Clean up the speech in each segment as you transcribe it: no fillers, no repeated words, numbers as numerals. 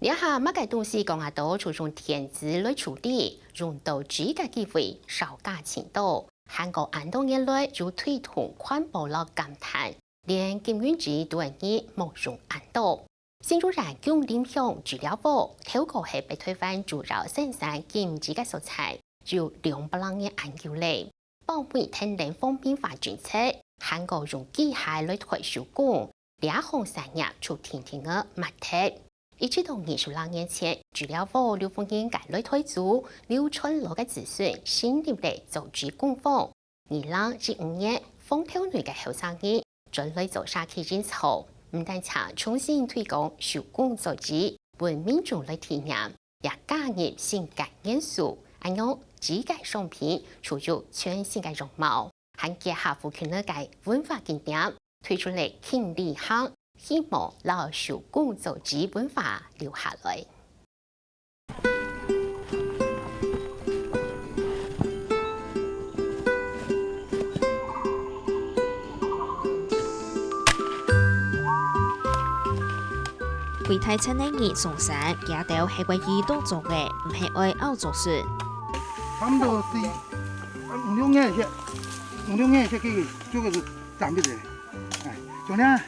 两下乜嘅东西讲下到，注重填字来处理，用到几个机会少加程度。韩国安多年来就推动环保了感叹，连金运局都係以冇用安到。新竹人用影響治療部，透過係被推翻主要生產金子嘅素材，就200人嘅研究嚟。保美天然方面化政策，韓國用機械來推手工，兩項產業出天天嘅物體。一直到20年前，治療部劉鳳英改來推出留存落嘅資訊，新入嚟組織工坊。2015年，豐票女嘅後生兒準備做沙期演奏。唔但查重新推廣手工造紙，為民眾來體驗，也加入性感元素，按樣紙界商品除咗全新嘅容貌，還結合附近嘅文化景點，推出嚟慶禮行，希望讓手工造紙文化留下來。櫃台餐廳熱送山，也到係為耳朵做嘅，唔係愛拗做事。他們都是5、6年前給這個是咱們的，哎，就那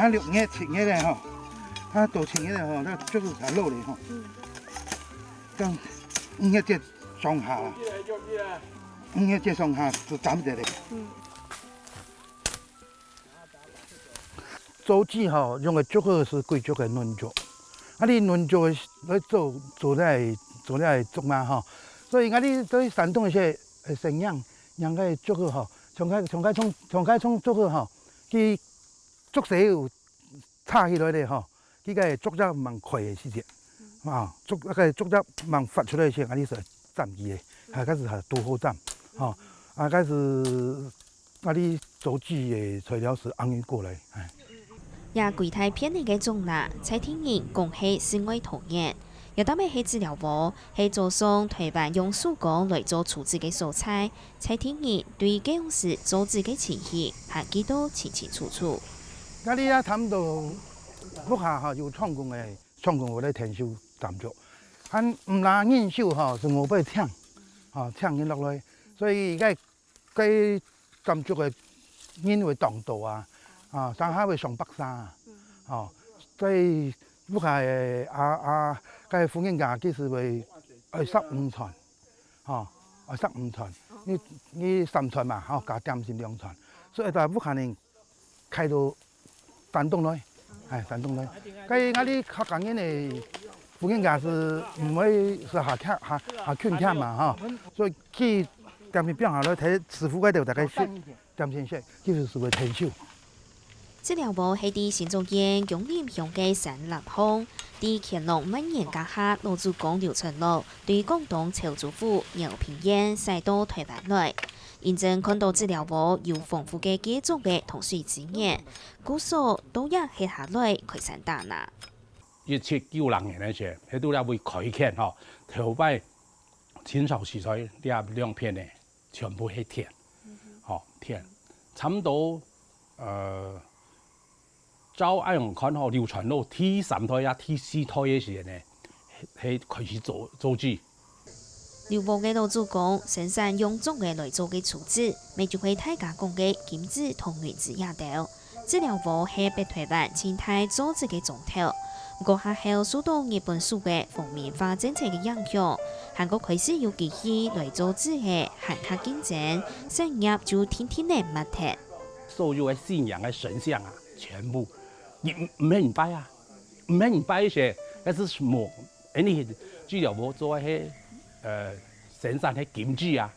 6年、7年的哈，他都7年的哈，那就是他老的哈，等5年再上下了，5年再上下是咱們的嘞。做紙吼，用嘅竹個是貴竹嘅嫩竹，你嫩竹來做嚟竹嘛吼，所以你對山東些生養嘅竹個吼，從開竹個吼，佢竹絲有插起來咧吼，佢個竹汁蠻快嘅時節，竹汁蠻發出來時，你是斬佢嘅，開始係多好斬，開始你做紙嘅材料是按過來，也櫃台片嚟嘅種啦，在天然講係室外陶冶，有得咩係治療部，係做上台灣用手工來做廚子嘅素材，在天然對幾樣事做自己詞語，係幾多清清楚楚。你啊談到屋下嚇有創工我哋填修站咗，還唔拿研修嚇是我俾搶佢落來，所以而家佢站咗嘅因為當道啊。上海會上北山所以屋下嘅婦人家其實會25寸，25寸，你3寸嘛，加點先2寸，所以就屋下人開到山東來，山東來，佢啲客家人嘅婦人家是唔會是下圈聽嘛，所以佢點先變下來睇師傅嗰度大概識點先識，其實是會填修。治療部係啲新竹縣永寧鄉嘅山立鄉，啲乾隆晚年家下老祖公劉存祿對廣東潮州府饒平縣駛到台灣來，認真看到治療部有豐富嘅建築嘅同水資源，故所都也係下來開山打拿。1790年嗰時，喺度咧會開墾嗬，頭擺清朝時代兩片咧，全部係田，田，差唔多照按樣看吼，流傳到第3代啊、第4代嘅時呢，係開始做紙。劉部嘅老祖公生產用竹嘅來做嘅廚子，咪就係大加工嘅金子同原子也到。治療部係北台灣清代組織嘅總頭，過下後受到日本書嘅封面化政策嘅影響，韓國開始有機器來做紙嘅韓客競爭，產業就天天嘅密貼。所有嘅信仰嘅神像啊，全部。唔係唔拜啊，唔係唔拜些，但是冇，你治療部做係生產係金紙啊，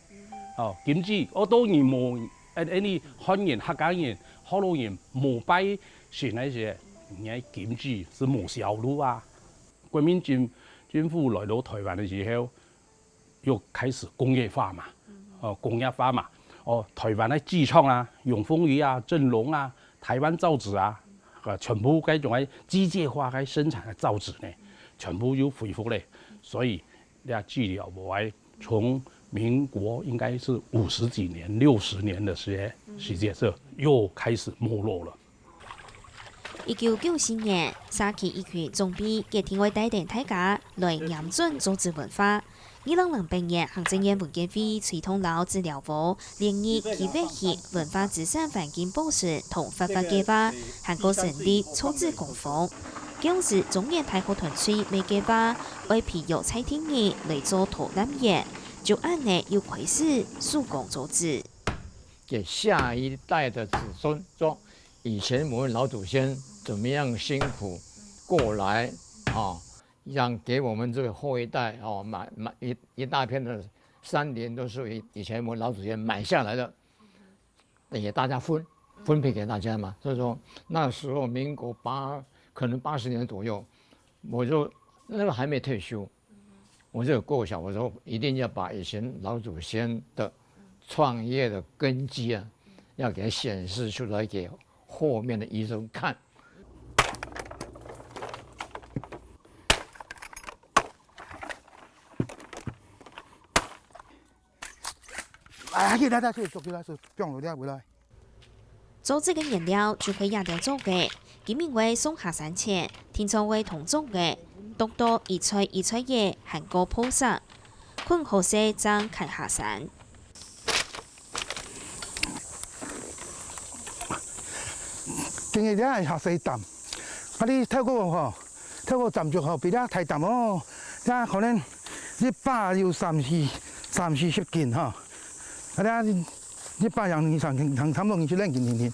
金紙，我當然冇，你漢人、客家人、河洛人冇拜選那些，而係金紙是冇銷路啊。國民政府來到台灣嘅時候，又開始工業化嘛，台灣嘅紙廠啊，永豐餘啊、正隆啊、台灣造紙啊。全部嗰種係機械化嘅生產嘅造紙呢，全部要恢復咧，所以你話治療部係從民國應該是50幾年、60年的時間就又開始沒落了。1994年，沙溪一群总编决定为带领大家来严准组织文化。2008年，行政院文建会推动老治疗部联谊企划系文化资产环境保存同发展计划，韩国成立草字工坊。当时中原大学团队未计划为培育蔡天义来做导览员，就按呢又开始手工组织。给下一代的子孙说，以前我们老祖先怎么样辛苦过来啊，让给我们这个后一代哦买一大片的山林都是以前我们老祖先买下来的，也大家分配给大家嘛。所以说那时候民国可能80年左右，我就那个还没退休，我就有构想，我说一定要把以前老祖先的创业的根基啊，要给它显示出来给后面的医生看。来，去做起来，放落了回来。组织嘅原料就可以亚掉做嘅，今名为松下山前，天窗为同种嘅，独到一吹叶，韩国铺设，困好些将砍下山。今日咧下细淡，你透过站住比咧太淡哦，可能一把要30-40斤一把人差唔多2兩件。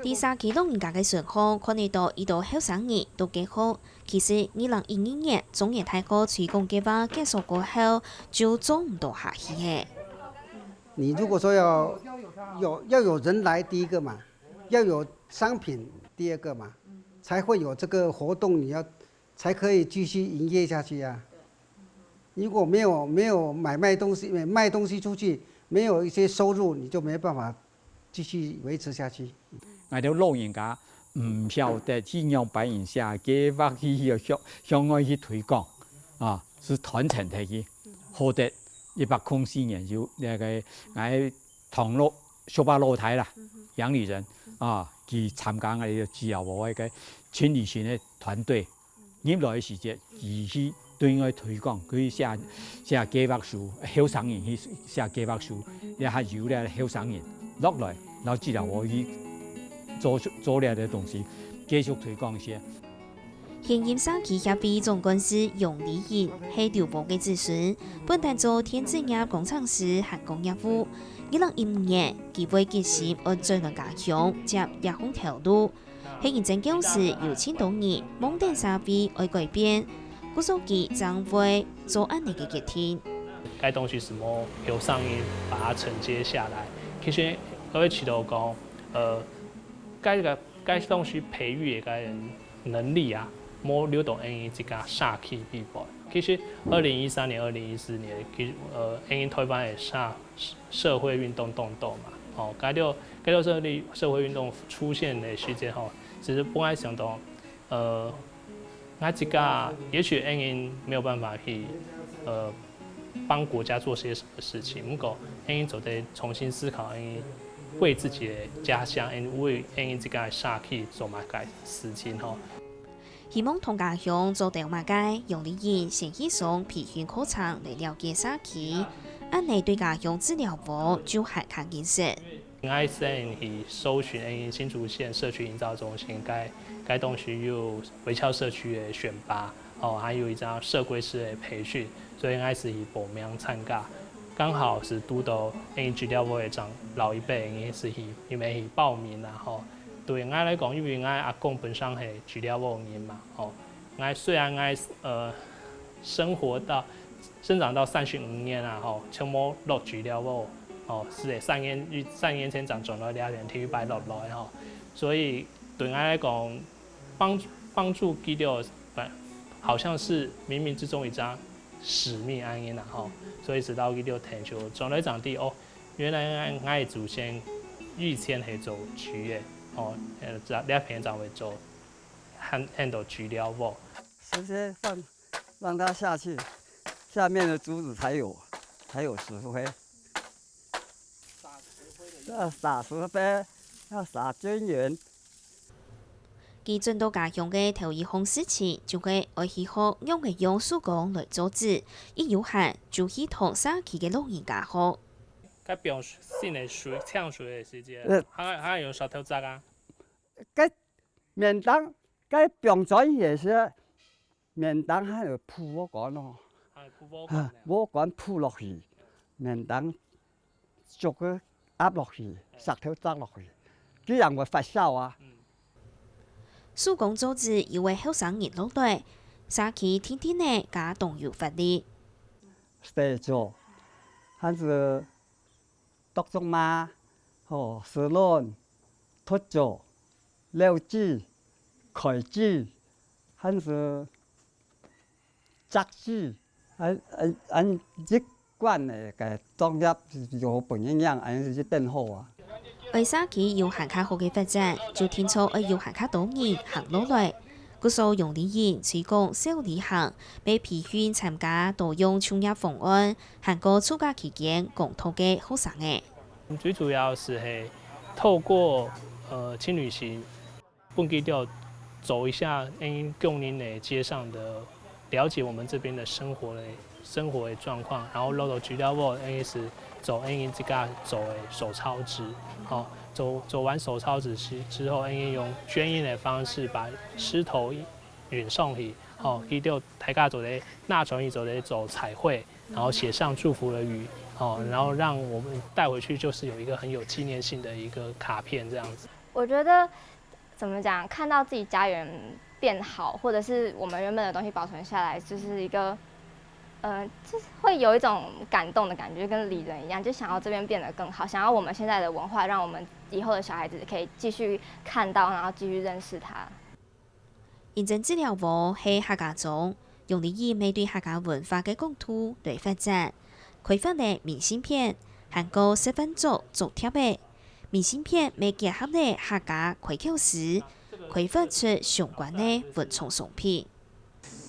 第三期老人家嘅情況，看得到呢度後生人都幾好。其實2012年中原大學推廣計劃結束過後，就做唔到下去嘅。你如果說要有人來第一個嘛，要有商品第二個嘛，才會有這個活動，才可以繼續營業下去啊。如果沒有賣東西出去，沒有一些收入，你就沒辦法繼續維持下去。我哋老人家唔曉得點樣擺人下計劃去向外去推廣啊，是傳承下去。好得104年就那個我同樂小巴老太啦，楊麗人啊，佢參加我哋自由部嘅村里村嘅團隊，入來嘅時節，佢去對外推廣，佢寫計劃書，後生人去寫計劃書，你係由咧後生人落來，然後自由部去做了嘅東西，繼續推廣些。現任沙溪協會總幹事楊禮賢係劉部嘅子孫，本擔做電子業工程師和工業務。2015年，佢會決心按再來家鄉接日空條路。喺認真教時有千多年，夢定沙會愛改變，故所佢將會做安尼嘅決定。該東西什麼由上面把它承接下來，其實我會祈禱講，該東西培育嘅該能力啊。冇流動因這個沙溪比賽，其實2013年、2014年，因推翻嘅社會運動動嘛，哦，該條社會運動出現的時間吼，其實本來想到，這個也許因沒有辦法去幫國家做些什麼事情，不過因就得重新思考，因為自己的家鄉，因這個沙溪做乜個事情吼。希望同家鄉做到馬街，楊禮賢先去上培訓課程來了解沙溪，安尼對家鄉治療部就係較認識。我先去搜尋新竹縣社區營造中心，該東西有圍橋社區的選拔，哦，還有一張社規師的培訓，所以我是去報名參加。剛好是拄到治療部的長老一輩，因是因為去報名啦，吼。對我來講，因為我阿公本身係治療部人嘛，哦，我雖然我生長到35年啦，吼，全部落治療部，哦，是3年前長轉來2年體育班落來，吼，所以對我來講，幫助醫療，好像是冥冥之中一張使命安因啦，吼，所以直到醫療退休，轉來長地哦，原來我的祖先以前係做區嘅。哦，2篇章會做 handle 治療部，直接讓它下去，下面的竹子才有石灰。要撒石灰，要撒均勻。佢轉到家鄉嘅頭一項事情，就係愛去學用手工來做紙，一有閒就去同社區嘅老人家學。佢表現嘅水唱水嘅時節，佢用手頭紮啊。cái miền Đông cái biểu diễn也是miền Đông hay là phụ vô quán nó vô quán phụ落去miền Đông chụp cái áp落去石頭紮落去啲人會發燒啊。手工做紙因為後生人老對，社區天天呢加動有發力。製作還是獨種嘛，哦，石輪、脫做、料紙、開紙，還是紮紙，按一貫的個專業有本營養，按是變好啊。為社區有行卡好嘅發展，就聽說有行卡多年行落來，嗰數用理人推廣小旅行，被培訓參加多用創業方案，韓國暑假期間共同嘅學生嘅。最主要是係透過輕旅行，本地要走一下供鄰的街上的，了解我們這邊的生活的狀況，然後攞到資料後，是走這個走的手抄紙，好，走完手抄紙之後，用捐印的方式把獅頭運送去，好，佢就大家做的納傳語走彩繪，然後寫上祝福的語，好，然後讓我們帶回去，就是有一個很有紀念性的一個卡片，這樣子。我覺得怎麼講，看到自己家園變好，或者是我們原本的東西保存下來，就是一個。就是會有一種感動的感覺，跟旅人一樣，就想要這邊變得更好，想要我們現在的文化，讓我們以後的小孩子可以繼續看到，然後繼續認識它。認真資料網係客家中用嚟以面對客家文化嘅共圖來發展，開發嘅明信片，韓國10分鐘做貼嘅明信片，未結合嘅客家開口詩，開發出相關嘅文創商品。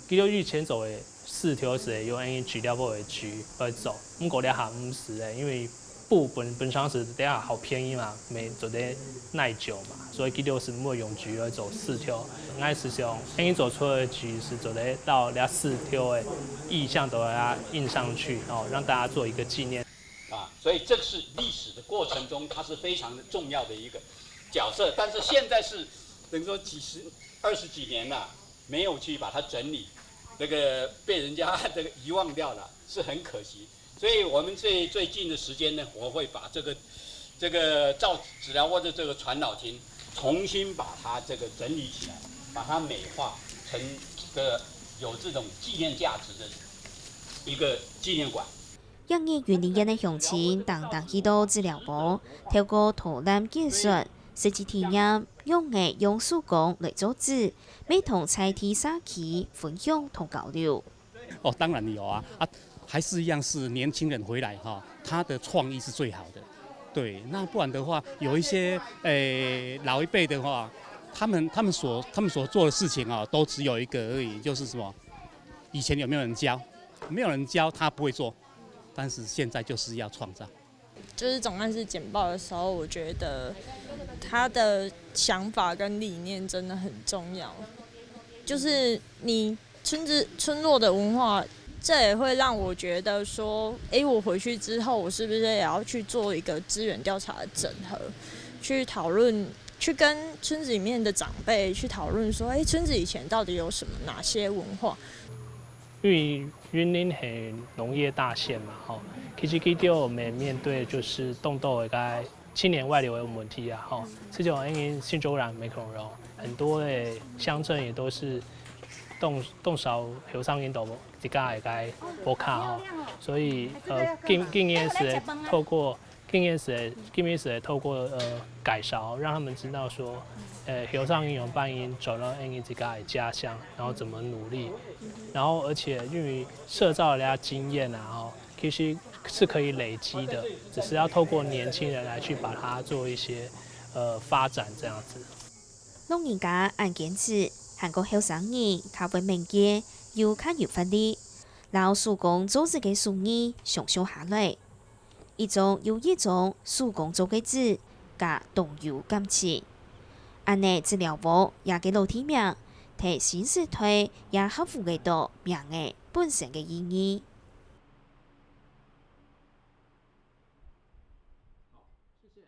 佢就以前做嘅。4條是用紙料布為主來走，咁嗰啲下50嘅，因為布本身是底下好便宜嘛，咪做啲耐久嘛，所以佢就是冇用紙來走4條。我是想做出的紙是做啲到兩4條嘅意象都要印上去，哦，讓大家做一個紀念。所以這是歷史的過程中，它是非常重要的一個角色，但是現在是等於說20幾年了，沒有去把它整理。這個被人家這個遺忘掉了，是很可惜。所以我們最近的時間呢，我會把這個造紙寮或者這個傳老亭重新把它這個整理起來，把它美化成個有這種紀念價值的一個紀念館。因應原年嘅鄉親等許多資料網，透過圖覽技術。實際體驗用手工來做紙，未同在地社區分享同交流。哦，當然有啊，還是一樣是年輕人回來哈，他的創意是最好的。對，那不然的話，有一些老一輩的話，他們所做的事情啊，都只有一個而已，就是什麼，以前有沒有人教？沒有人教，他不會做，但是現在就是要創造。就是總幹事簡報的時候，我覺得他的想法跟理念真的很重要。就是你村落的文化，這也會讓我覺得說，我回去之後，我是不是也要去做一個資源調查的整合，去討論，去跟村子裡面的長輩去討論說，村子以前到底有什麼哪些文化？因為雲林係農業大縣嘛，吼，其實佢哋面對就是動到一個青年外流的問題啊，吼，這種新州人沒可能，很多的鄉鎮也都是動少後生引導一家一個無卡吼，所以經驗是透過介紹，讓他們知道說，後生應用辦音走到自己的家鄉，然後怎麼努力，然後而且因為社造人家經驗啊，其實是可以累積的，只是要透過年輕人來去把它做一些發展這樣子。老人家按堅持，韓國後生人較為敏捷，又較有發力，老手工做自己手藝上手下來，一種手工做嘅紙，加動有感情。安尼治疗部也给老天命，替新时代也克服个到命的本身的意义。谢谢。